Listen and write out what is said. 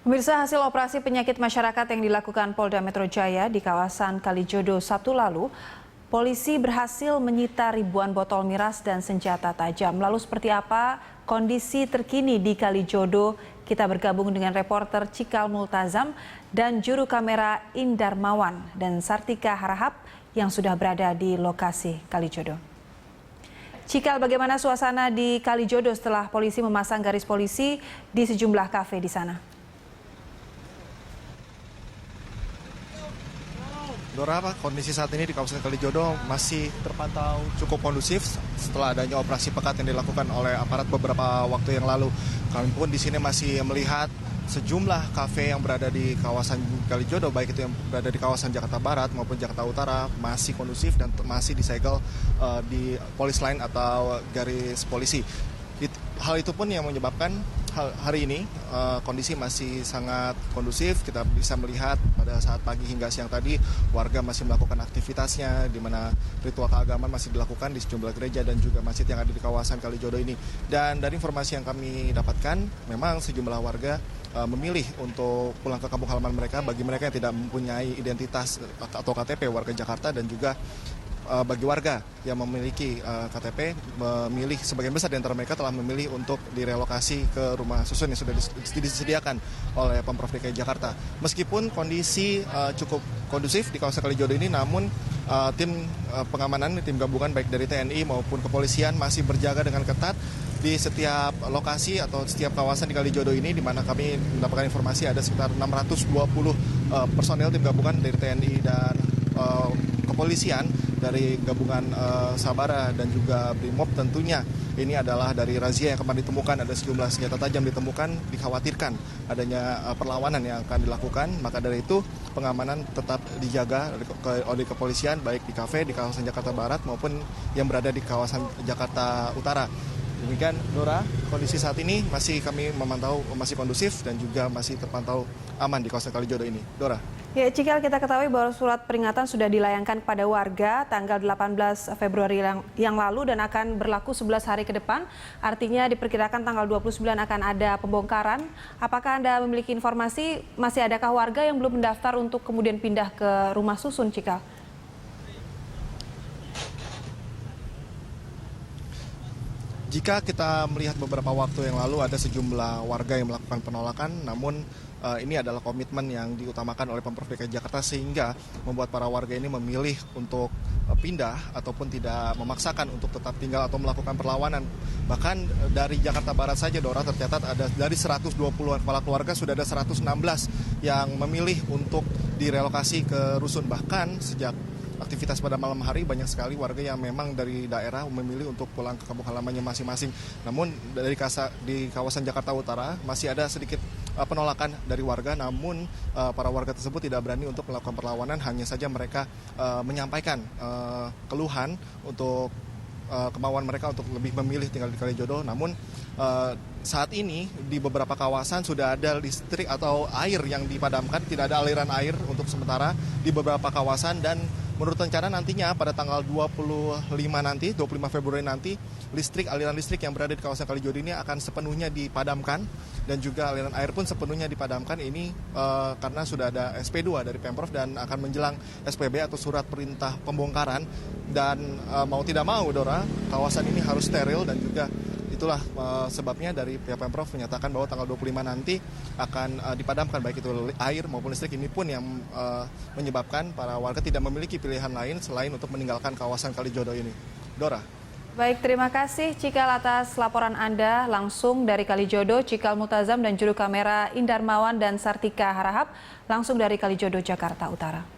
Pemirsa, hasil operasi penyakit masyarakat yang dilakukan Polda Metro Jaya di kawasan Kalijodo Sabtu lalu, polisi berhasil menyita ribuan botol miras dan senjata tajam. Lalu seperti apa kondisi terkini di Kalijodo? Kita bergabung dengan reporter Cikal Multazam dan juru kamera Indar Mawan dan Sartika Harahap yang sudah berada di lokasi Kalijodo. Cikal, bagaimana suasana di Kalijodo setelah polisi memasang garis polisi di sejumlah kafe di sana? Dora, kondisi saat ini di kawasan Kalijodo masih terpantau cukup kondusif setelah adanya operasi pekat yang dilakukan oleh aparat beberapa waktu yang lalu. Kami pun di sini masih melihat sejumlah kafe yang berada di kawasan Kalijodo, baik itu yang berada di kawasan Jakarta Barat maupun Jakarta Utara, masih kondusif dan masih disegel di polis line atau garis polisi. Hal itu pun yang menyebabkan hari ini kondisi masih sangat kondusif. Kita bisa melihat pada saat pagi hingga siang tadi warga masih melakukan aktivitasnya, di mana ritual keagamaan masih dilakukan di sejumlah gereja dan juga masjid yang ada di kawasan Kalijodo ini. Dan dari informasi yang kami dapatkan, memang sejumlah warga memilih untuk pulang ke kampung halaman mereka bagi mereka yang tidak mempunyai identitas atau KTP warga Jakarta, dan juga bagi warga yang memiliki KTP, memilih sebagian besar di antara mereka telah memilih untuk direlokasi ke rumah susun yang sudah disediakan oleh Pemprov DKI Jakarta. Meskipun kondisi cukup kondusif di kawasan Kalijodo ini, namun tim pengamanan, tim gabungan baik dari TNI maupun kepolisian masih berjaga dengan ketat di setiap lokasi atau setiap kawasan di Kalijodo ini, di mana kami mendapatkan informasi ada sekitar 620 personel tim gabungan dari TNI dan kepolisian, dari gabungan Sabara dan juga Brimob. Tentunya ini adalah dari razia yang kemarin ditemukan ada sejumlah senjata tajam ditemukan, dikhawatirkan adanya perlawanan yang akan dilakukan. Maka dari itu pengamanan tetap dijaga oleh kepolisian baik di kafe di kawasan Jakarta Barat maupun yang berada di kawasan Jakarta Utara. Demikian, Dora, kondisi saat ini masih kami memantau masih kondusif dan juga masih terpantau aman di kawasan Kalijodo ini. Dora. Ya, Cikal, kita ketahui bahwa surat peringatan sudah dilayangkan kepada warga tanggal 18 Februari yang lalu dan akan berlaku 11 hari ke depan. Artinya diperkirakan tanggal 29 akan ada pembongkaran. Apakah Anda memiliki informasi masih adakah warga yang belum mendaftar untuk kemudian pindah ke rumah susun, Cikal? Jika kita melihat beberapa waktu yang lalu ada sejumlah warga yang melakukan penolakan, namun ini adalah komitmen yang diutamakan oleh Pemprov DKI Jakarta sehingga membuat para warga ini memilih untuk pindah ataupun tidak memaksakan untuk tetap tinggal atau melakukan perlawanan. Bahkan dari Jakarta Barat saja, Dora, tercatat ada dari 120-an kepala keluarga sudah ada 116 yang memilih untuk direlokasi ke rusun. Bahkan sejak aktivitas pada malam hari banyak sekali warga yang memang dari daerah memilih untuk pulang ke kampung halamannya masing-masing. Namun di kawasan Jakarta Utara masih ada sedikit penolakan dari warga, namun para warga tersebut tidak berani untuk melakukan perlawanan, hanya saja mereka menyampaikan keluhan untuk kemauan mereka untuk lebih memilih tinggal di Kalijodo. Namun saat ini di beberapa kawasan sudah ada listrik atau air yang dipadamkan, tidak ada aliran air untuk sementara di beberapa kawasan, dan menurut rencana nantinya pada tanggal 25 Februari nanti, aliran listrik yang berada di kawasan Kalijodo ini akan sepenuhnya dipadamkan, dan juga aliran air pun sepenuhnya dipadamkan. Ini karena sudah ada SP2 dari Pemprov dan akan menjelang SPB atau surat perintah pembongkaran. Dan mau tidak mau, Dora, kawasan ini harus steril, dan juga itulah sebabnya dari pihak Pemprov menyatakan bahwa tanggal 25 nanti akan dipadamkan baik itu air maupun listrik. Ini pun yang menyebabkan para warga tidak memiliki pilihan lain selain untuk meninggalkan kawasan Kalijodo ini. Dora. Baik, terima kasih Cikal atas laporan Anda langsung dari Kalijodo. Cikal Multazam dan juru kamera Indar Mawan dan Sartika Harahap langsung dari Kalijodo, Jakarta Utara.